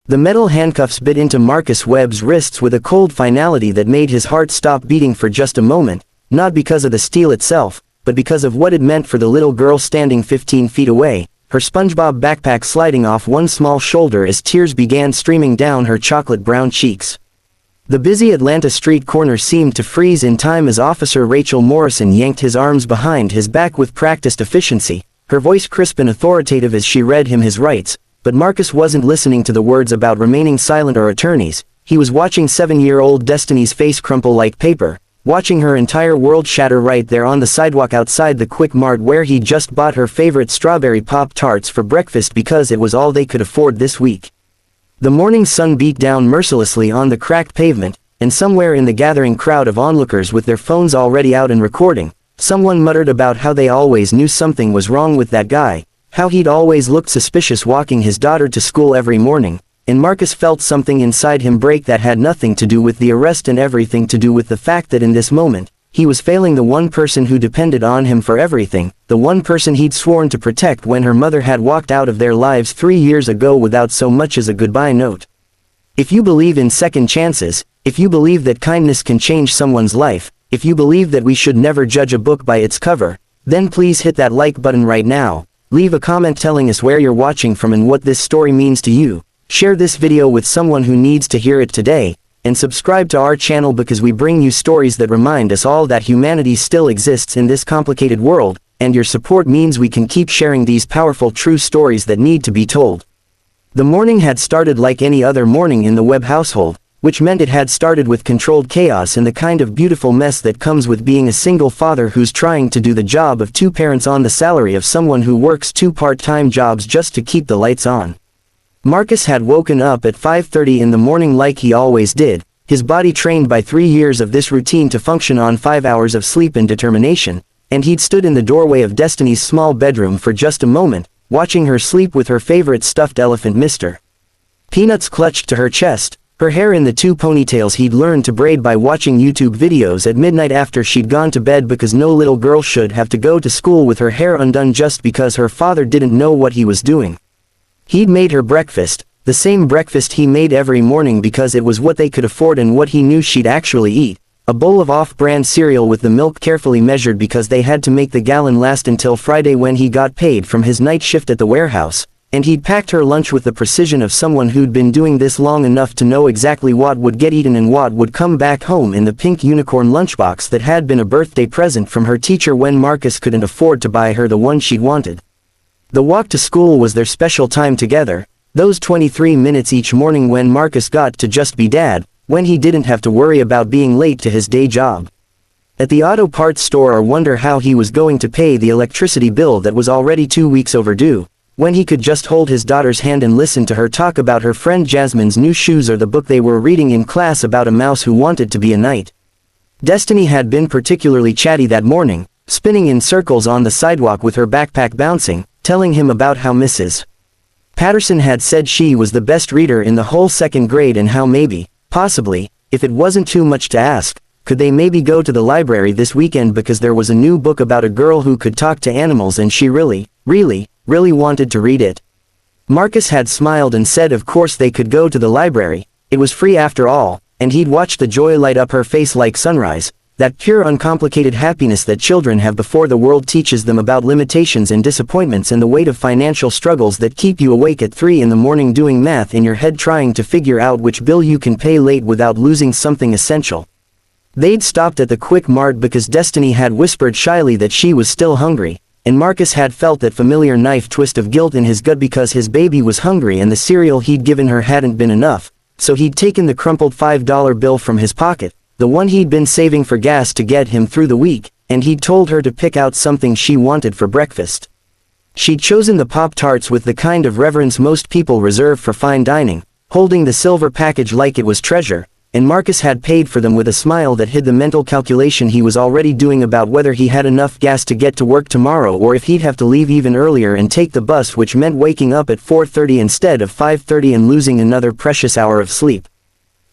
The metal handcuffs bit into Marcus Webb's wrists with a cold finality that made his heart stop beating for just a moment, not because of the steel itself, but because of what it meant for the little girl standing 15 feet away, her SpongeBob backpack sliding off one small shoulder as tears began streaming down her chocolate-brown cheeks. The busy Atlanta street corner seemed to freeze in time as Officer Rachel Morrison yanked his arms behind his back with practiced efficiency, her voice crisp and authoritative as she read him his rights, but Marcus wasn't listening to the words about remaining silent or attorneys. He was watching 7-year-old Destiny's face crumple like paper, watching her entire world shatter right there on the sidewalk outside the Quick Mart where he'd just bought her favorite strawberry Pop-Tarts for breakfast because it was all they could afford this week. The morning sun beat down mercilessly on the cracked pavement, and somewhere in the gathering crowd of onlookers with their phones already out and recording, someone muttered about how they always knew something was wrong with that guy, how he'd always looked suspicious walking his daughter to school every morning, and Marcus felt something inside him break that had nothing to do with the arrest and everything to do with the fact that in this moment, he was failing the one person who depended on him for everything, the one person he'd sworn to protect when her mother had walked out of their lives 3 years ago without so much as a goodbye note. If you believe in second chances, if you believe that kindness can change someone's life, if you believe that we should never judge a book by its cover, then please hit that like button right now, leave a comment telling us where you're watching from and what this story means to you. Share this video with someone who needs to hear it today, and subscribe to our channel because we bring you stories that remind us all that humanity still exists in this complicated world, and your support means we can keep sharing these powerful true stories that need to be told. The morning had started like any other morning in the Webb household, which meant it had started with controlled chaos and the kind of beautiful mess that comes with being a single father who's trying to do the job of 2 parents on the salary of someone who works 2 part-time jobs just to keep the lights on. Marcus had woken up at 5:30 in the morning like he always did, his body trained by 3 years of this routine to function on 5 hours of sleep and determination, and he'd stood in the doorway of Destiny's small bedroom for just a moment, watching her sleep with her favorite stuffed elephant Mr. Peanuts clutched to her chest, her hair in the 2 ponytails he'd learned to braid by watching YouTube videos at midnight after she'd gone to bed because no little girl should have to go to school with her hair undone just because her father didn't know what he was doing. He'd made her breakfast, the same breakfast he made every morning because it was what they could afford and what he knew she'd actually eat, a bowl of off-brand cereal with the milk carefully measured because they had to make the gallon last until Friday when he got paid from his night shift at the warehouse, and he'd packed her lunch with the precision of someone who'd been doing this long enough to know exactly what would get eaten and what would come back home in the pink unicorn lunchbox that had been a birthday present from her teacher when Marcus couldn't afford to buy her the one she'd wanted. The walk to school was their special time together, those 23 minutes each morning when Marcus got to just be dad, when he didn't have to worry about being late to his day job at the auto parts store or wonder how he was going to pay the electricity bill that was already 2 weeks overdue, when he could just hold his daughter's hand and listen to her talk about her friend Jasmine's new shoes or the book they were reading in class about a mouse who wanted to be a knight. Destiny had been particularly chatty that morning, spinning in circles on the sidewalk with her backpack bouncing, telling him about how Mrs. Patterson had said she was the best reader in the whole 2nd grade and how maybe, possibly, if it wasn't too much to ask, could they maybe go to the library this weekend because there was a new book about a girl who could talk to animals and she really wanted to read it. Marcus had smiled and said of course they could go to the library, it was free after all, and he'd watched the joy light up her face like sunrise, that pure uncomplicated happiness that children have before the world teaches them about limitations and disappointments and the weight of financial struggles that keep you awake at 3 in the morning doing math in your head trying to figure out which bill you can pay late without losing something essential. They'd stopped at the Quick Mart because Destiny had whispered shyly that she was still hungry, and Marcus had felt that familiar knife twist of guilt in his gut because his baby was hungry and the cereal he'd given her hadn't been enough, so he'd taken the crumpled $5 bill from his pocket, the one he'd been saving for gas to get him through the week, and he'd told her to pick out something she wanted for breakfast. She'd chosen the Pop-Tarts with the kind of reverence most people reserve for fine dining, holding the silver package like it was treasure, and Marcus had paid for them with a smile that hid the mental calculation he was already doing about whether he had enough gas to get to work tomorrow or if he'd have to leave even earlier and take the bus, which meant waking up at 4:30 instead of 5:30 and losing another precious hour of sleep.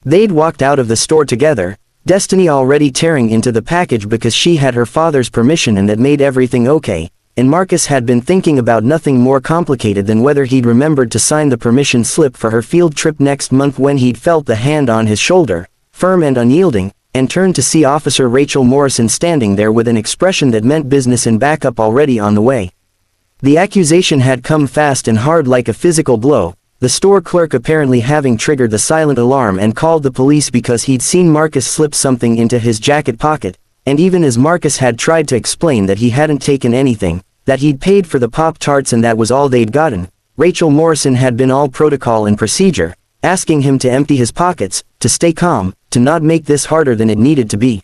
They'd walked out of the store together, Destiny already tearing into the package because she had her father's permission and that made everything okay, and Marcus had been thinking about nothing more complicated than whether he'd remembered to sign the permission slip for her field trip next month when he'd felt the hand on his shoulder, firm and unyielding, and turned to see Officer Rachel Morrison standing there with an expression that meant business and backup already on the way. The accusation had come fast and hard like a physical blow, the store clerk apparently having triggered the silent alarm and called the police because he'd seen Marcus slip something into his jacket pocket, and even as Marcus had tried to explain that he hadn't taken anything, that he'd paid for the Pop-Tarts and that was all they'd gotten, Rachel Morrison had been all protocol and procedure, asking him to empty his pockets, to stay calm, to not make this harder than it needed to be.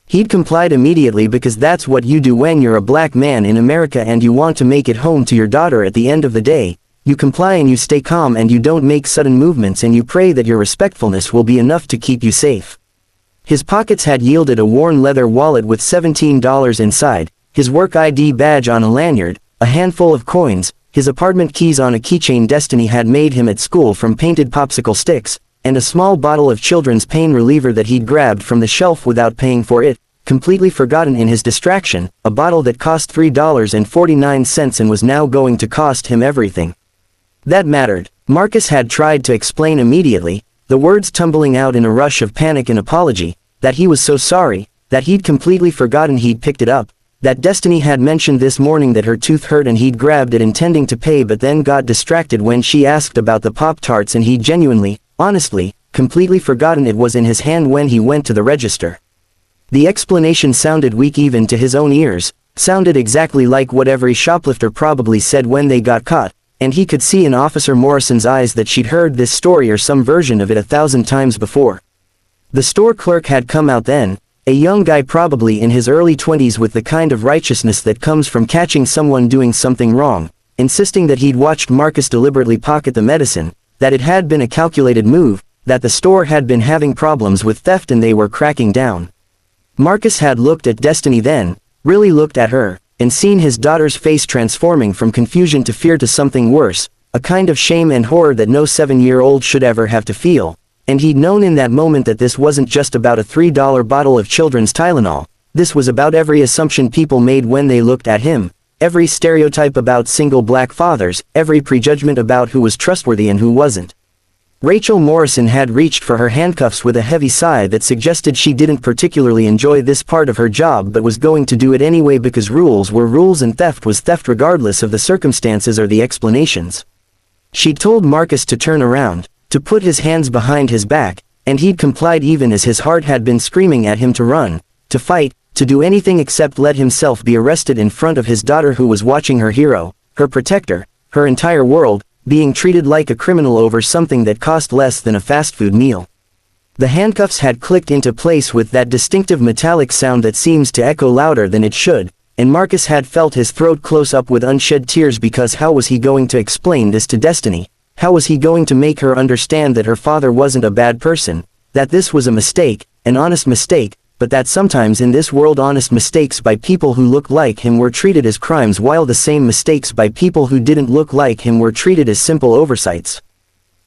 He'd complied immediately because that's what you do when you're a black man in America and you want to make it home to your daughter at the end of the day. You comply and you stay calm and you don't make sudden movements and you pray that your respectfulness will be enough to keep you safe. His pockets had yielded a worn leather wallet with $17 inside, his work ID badge on a lanyard, a handful of coins, his apartment keys on a keychain Destiny had made him at school from painted popsicle sticks, and a small bottle of children's pain reliever that he'd grabbed from the shelf without paying for it, completely forgotten in his distraction, a bottle that cost $3.49 and was now going to cost him everything that mattered. Marcus had tried to explain immediately, the words tumbling out in a rush of panic and apology, that he was so sorry, that he'd completely forgotten he'd picked it up, that Destiny had mentioned this morning that her tooth hurt and he'd grabbed it intending to pay but then got distracted when she asked about the Pop-Tarts and he'd genuinely, honestly, completely forgotten it was in his hand when he went to the register. The explanation sounded weak even to his own ears, sounded exactly like what every shoplifter probably said when they got caught, and he could see in Officer Morrison's eyes that she'd heard this story or some version of it 1,000 times before. The store clerk had come out then, a young guy probably in his early 20s with the kind of righteousness that comes from catching someone doing something wrong, insisting that he'd watched Marcus deliberately pocket the medicine, that it had been a calculated move, that the store had been having problems with theft and they were cracking down. Marcus had looked at Destiny then, really looked at her, and seen his daughter's face transforming from confusion to fear to something worse, a kind of shame and horror that no 7-year-old should ever have to feel. And he'd known in that moment that this wasn't just about a $3 bottle of children's Tylenol, this was about every assumption people made when they looked at him, every stereotype about single black fathers, every prejudgment about who was trustworthy and who wasn't. Rachel Morrison had reached for her handcuffs with a heavy sigh that suggested she didn't particularly enjoy this part of her job but was going to do it anyway because rules were rules and theft was theft regardless of the circumstances or the explanations. She'd told Marcus to turn around, to put his hands behind his back, and he'd complied even as his heart had been screaming at him to run, to fight, to do anything except let himself be arrested in front of his daughter who was watching her hero, her protector, her entire world, being treated like a criminal over something that cost less than a fast food meal. The handcuffs had clicked into place with that distinctive metallic sound that seems to echo louder than it should, and Marcus had felt his throat close up with unshed tears because how was he going to explain this to Destiny? How was he going to make her understand that her father wasn't a bad person, that this was a mistake, an honest mistake, but that sometimes in this world honest mistakes by people who looked like him were treated as crimes while the same mistakes by people who didn't look like him were treated as simple oversights.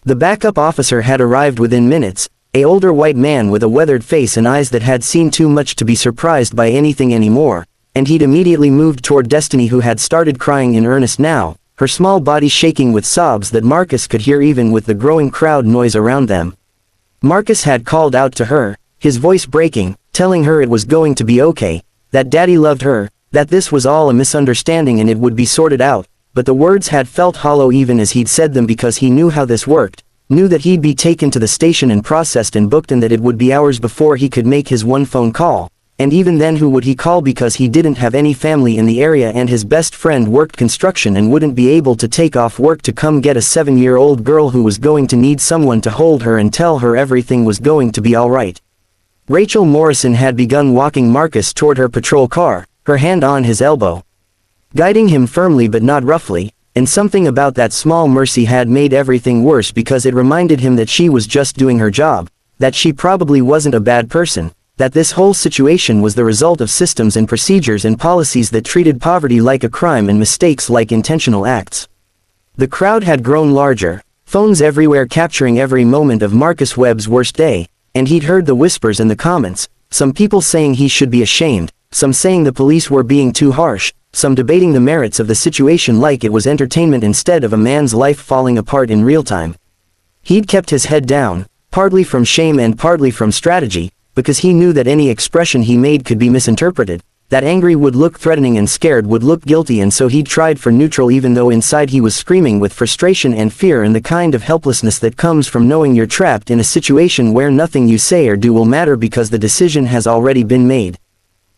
The backup officer had arrived within minutes, an older white man with a weathered face and eyes that had seen too much to be surprised by anything anymore, and he'd immediately moved toward Destiny who had started crying in earnest now, her small body shaking with sobs that Marcus could hear even with the growing crowd noise around them. Marcus had called out to her, his voice breaking, telling her it was going to be okay, that Daddy loved her, that this was all a misunderstanding and it would be sorted out, but the words had felt hollow even as he'd said them because he knew how this worked, knew that he'd be taken to the station and processed and booked and that it would be hours before he could make his one phone call. And even then who would he call because he didn't have any family in the area and his best friend worked construction and wouldn't be able to take off work to come get a 7-year-old girl who was going to need someone to hold her and tell her everything was going to be alright. Rachel Morrison had begun walking Marcus toward her patrol car, her hand on his elbow, guiding him firmly but not roughly, and something about that small mercy had made everything worse because it reminded him that she was just doing her job, that she probably wasn't a bad person, that this whole situation was the result of systems and procedures and policies that treated poverty like a crime and mistakes like intentional acts. The crowd had grown larger, phones everywhere capturing every moment of Marcus Webb's worst day, and he'd heard the whispers and the comments, some people saying he should be ashamed, some saying the police were being too harsh, some debating the merits of the situation like it was entertainment instead of a man's life falling apart in real time. He'd kept his head down, partly from shame and partly from strategy, because he knew that any expression he made could be misinterpreted, that angry would look threatening and scared would look guilty, and so he'd tried for neutral even though inside he was screaming with frustration and fear and the kind of helplessness that comes from knowing you're trapped in a situation where nothing you say or do will matter because the decision has already been made.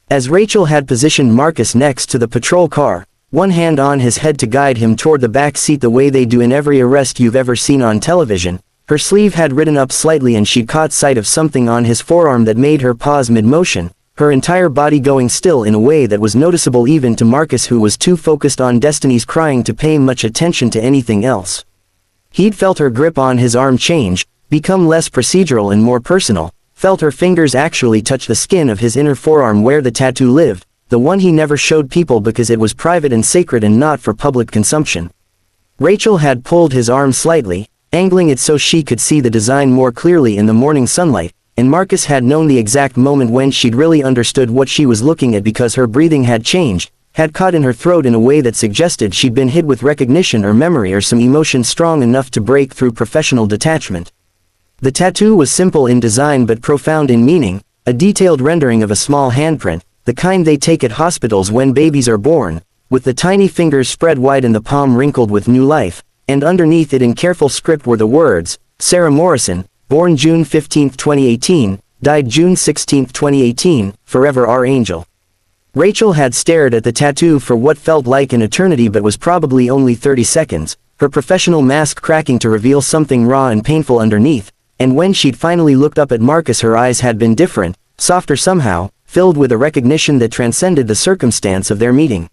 As Rachel had positioned Marcus next to the patrol car, one hand on his head to guide him toward the back seat the way they do in every arrest you've ever seen on television, her sleeve had ridden up slightly and she'd caught sight of something on his forearm that made her pause mid-motion, her entire body going still in a way that was noticeable even to Marcus, who was too focused on Destiny's crying to pay much attention to anything else. He'd felt her grip on his arm change, become less procedural and more personal, felt her fingers actually touch the skin of his inner forearm where the tattoo lived, the one he never showed people because it was private and sacred and not for public consumption. Rachel had pulled his arm slightly, angling it so she could see the design more clearly in the morning sunlight, and Marcus had known the exact moment when she'd really understood what she was looking at because her breathing had changed, had caught in her throat in a way that suggested she'd been hit with recognition or memory or some emotion strong enough to break through professional detachment. The tattoo was simple in design but profound in meaning, a detailed rendering of a small handprint, the kind they take at hospitals when babies are born, with the tiny fingers spread wide and the palm wrinkled with new life, and underneath it in careful script were the words, Sarah Morrison, born June 15, 2018, died June 16, 2018, forever our angel. Rachel had stared at the tattoo for what felt like an eternity but was probably only 30 seconds, her professional mask cracking to reveal something raw and painful underneath, and when she'd finally looked up at Marcus her eyes had been different, softer somehow, filled with a recognition that transcended the circumstance of their meeting.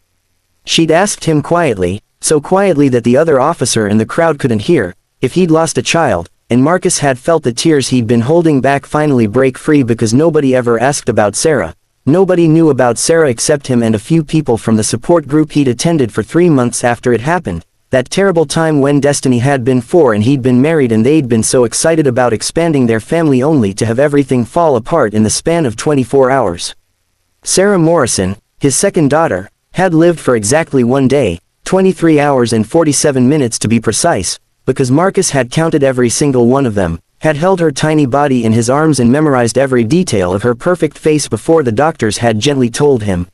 She'd asked him quietly, so quietly that the other officer in the crowd couldn't hear, if he'd lost a child, and Marcus had felt the tears he'd been holding back finally break free because nobody ever asked about Sarah. Nobody knew about Sarah except him and a few people from the support group he'd attended for 3 months after it happened, that terrible time when Destiny had been 4 and he'd been married and they'd been so excited about expanding their family only to have everything fall apart in the span of 24 hours. Sarah Morrison, his second daughter, had lived for exactly 1 day, 23 hours and 47 minutes to be precise, because Marcus had counted every single one of them, had held her tiny body in his arms and memorized every detail of her perfect face before the doctors had gently told him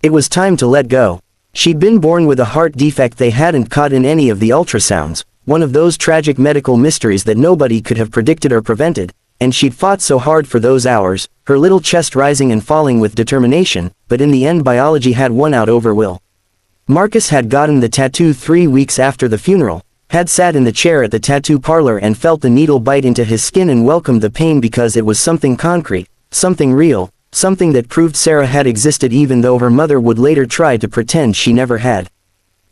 it was time to let go. She'd been born with a heart defect they hadn't caught in any of the ultrasounds, one of those tragic medical mysteries that nobody could have predicted or prevented, and she'd fought so hard for those hours, her little chest rising and falling with determination, but in the end biology had won out over will. Marcus had gotten the tattoo 3 weeks after the funeral, had sat in the chair at the tattoo parlor and felt the needle bite into his skin and welcomed the pain because it was something concrete, something real, something that proved Sarah had existed even though her mother would later try to pretend she never had.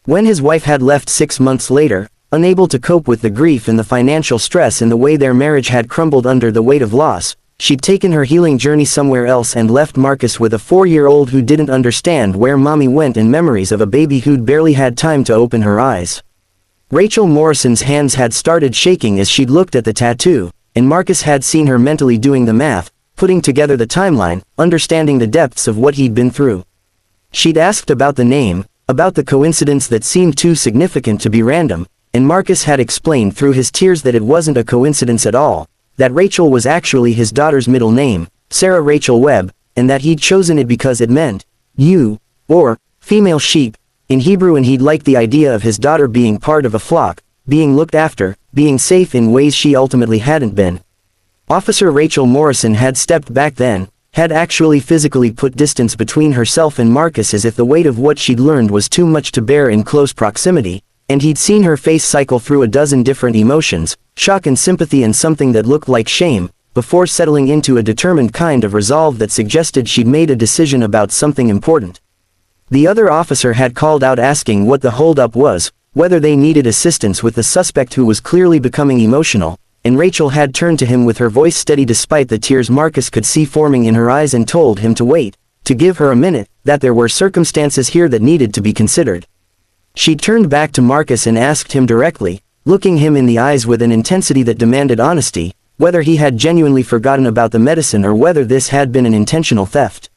When his wife had left 6 months later, unable to cope with the grief and the financial stress and the way their marriage had crumbled under the weight of loss, she'd taken her healing journey somewhere else and left Marcus with a 4-year-old who didn't understand where mommy went and memories of a baby who'd barely had time to open her eyes. Rachel Morrison's hands had started shaking as she'd looked at the tattoo, and Marcus had seen her mentally doing the math, putting together the timeline, understanding the depths of what he'd been through. She'd asked about the name, about the coincidence that seemed too significant to be random, and Marcus had explained through his tears that it wasn't a coincidence at all, that Rachel was actually his daughter's middle name, Sarah Rachel Webb, and that he'd chosen it because it meant, ewe, or, female sheep, in Hebrew, and he'd liked the idea of his daughter being part of a flock, being looked after, being safe in ways she ultimately hadn't been. Officer Rachel Morrison had stepped back then, had actually physically put distance between herself and Marcus as if the weight of what she'd learned was too much to bear in close proximity, and he'd seen her face cycle through a dozen different emotions, shock and sympathy and something that looked like shame, before settling into a determined kind of resolve that suggested she'd made a decision about something important. The other officer had called out asking what the holdup was, whether they needed assistance with the suspect who was clearly becoming emotional, and Rachel had turned to him with her voice steady despite the tears Marcus could see forming in her eyes and told him to wait, to give her a minute, that there were circumstances here that needed to be considered. She turned back to Marcus and asked him directly, looking him in the eyes with an intensity that demanded honesty, whether he had genuinely forgotten about the medicine or whether this had been an intentional theft.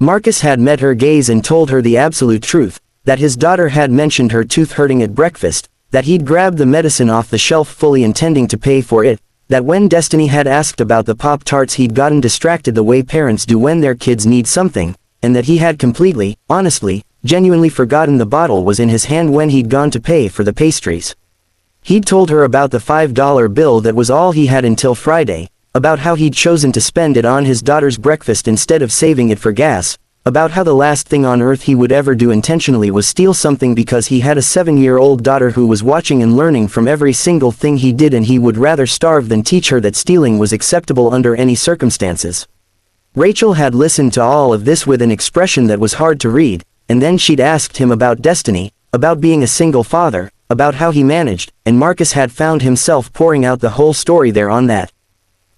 Marcus had met her gaze and told her the absolute truth, that his daughter had mentioned her tooth hurting at breakfast, that he'd grabbed the medicine off the shelf fully intending to pay for it, that when Destiny had asked about the Pop-Tarts he'd gotten distracted the way parents do when their kids need something, and that he had completely, honestly, genuinely forgotten the bottle was in his hand when he'd gone to pay for the pastries. He'd told her about the $5 bill that was all he had until Friday, about how he'd chosen to spend it on his daughter's breakfast instead of saving it for gas, about how the last thing on earth he would ever do intentionally was steal something because he had a 7-year-old daughter who was watching and learning from every single thing he did and he would rather starve than teach her that stealing was acceptable under any circumstances. Rachel had listened to all of this with an expression that was hard to read, and then she'd asked him about Destiny, about being a single father, about how he managed, and Marcus had found himself pouring out the whole story there on that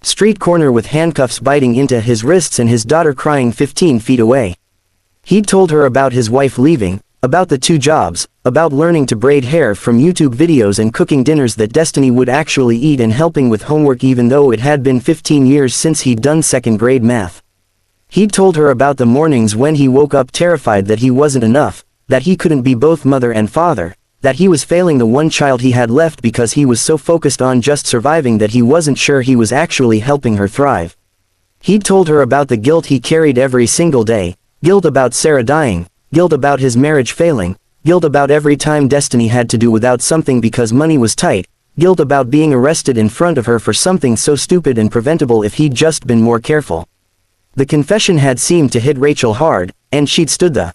street corner with handcuffs biting into his wrists and his daughter crying 15 feet away. He'd told her about his wife leaving, about the 2 jobs, about learning to braid hair from YouTube videos and cooking dinners that Destiny would actually eat and helping with homework even though it had been 15 years since he'd done 2nd grade math. He'd told her about the mornings when he woke up terrified that he wasn't enough, that he couldn't be both mother and father, that he was failing the one child he had left because he was so focused on just surviving that he wasn't sure he was actually helping her thrive. He'd told her about the guilt he carried every single day, guilt about Sarah dying, guilt about his marriage failing, guilt about every time Destiny had to do without something because money was tight, guilt about being arrested in front of her for something so stupid and preventable if he'd just been more careful. The confession had seemed to hit Rachel hard, and she'd stood the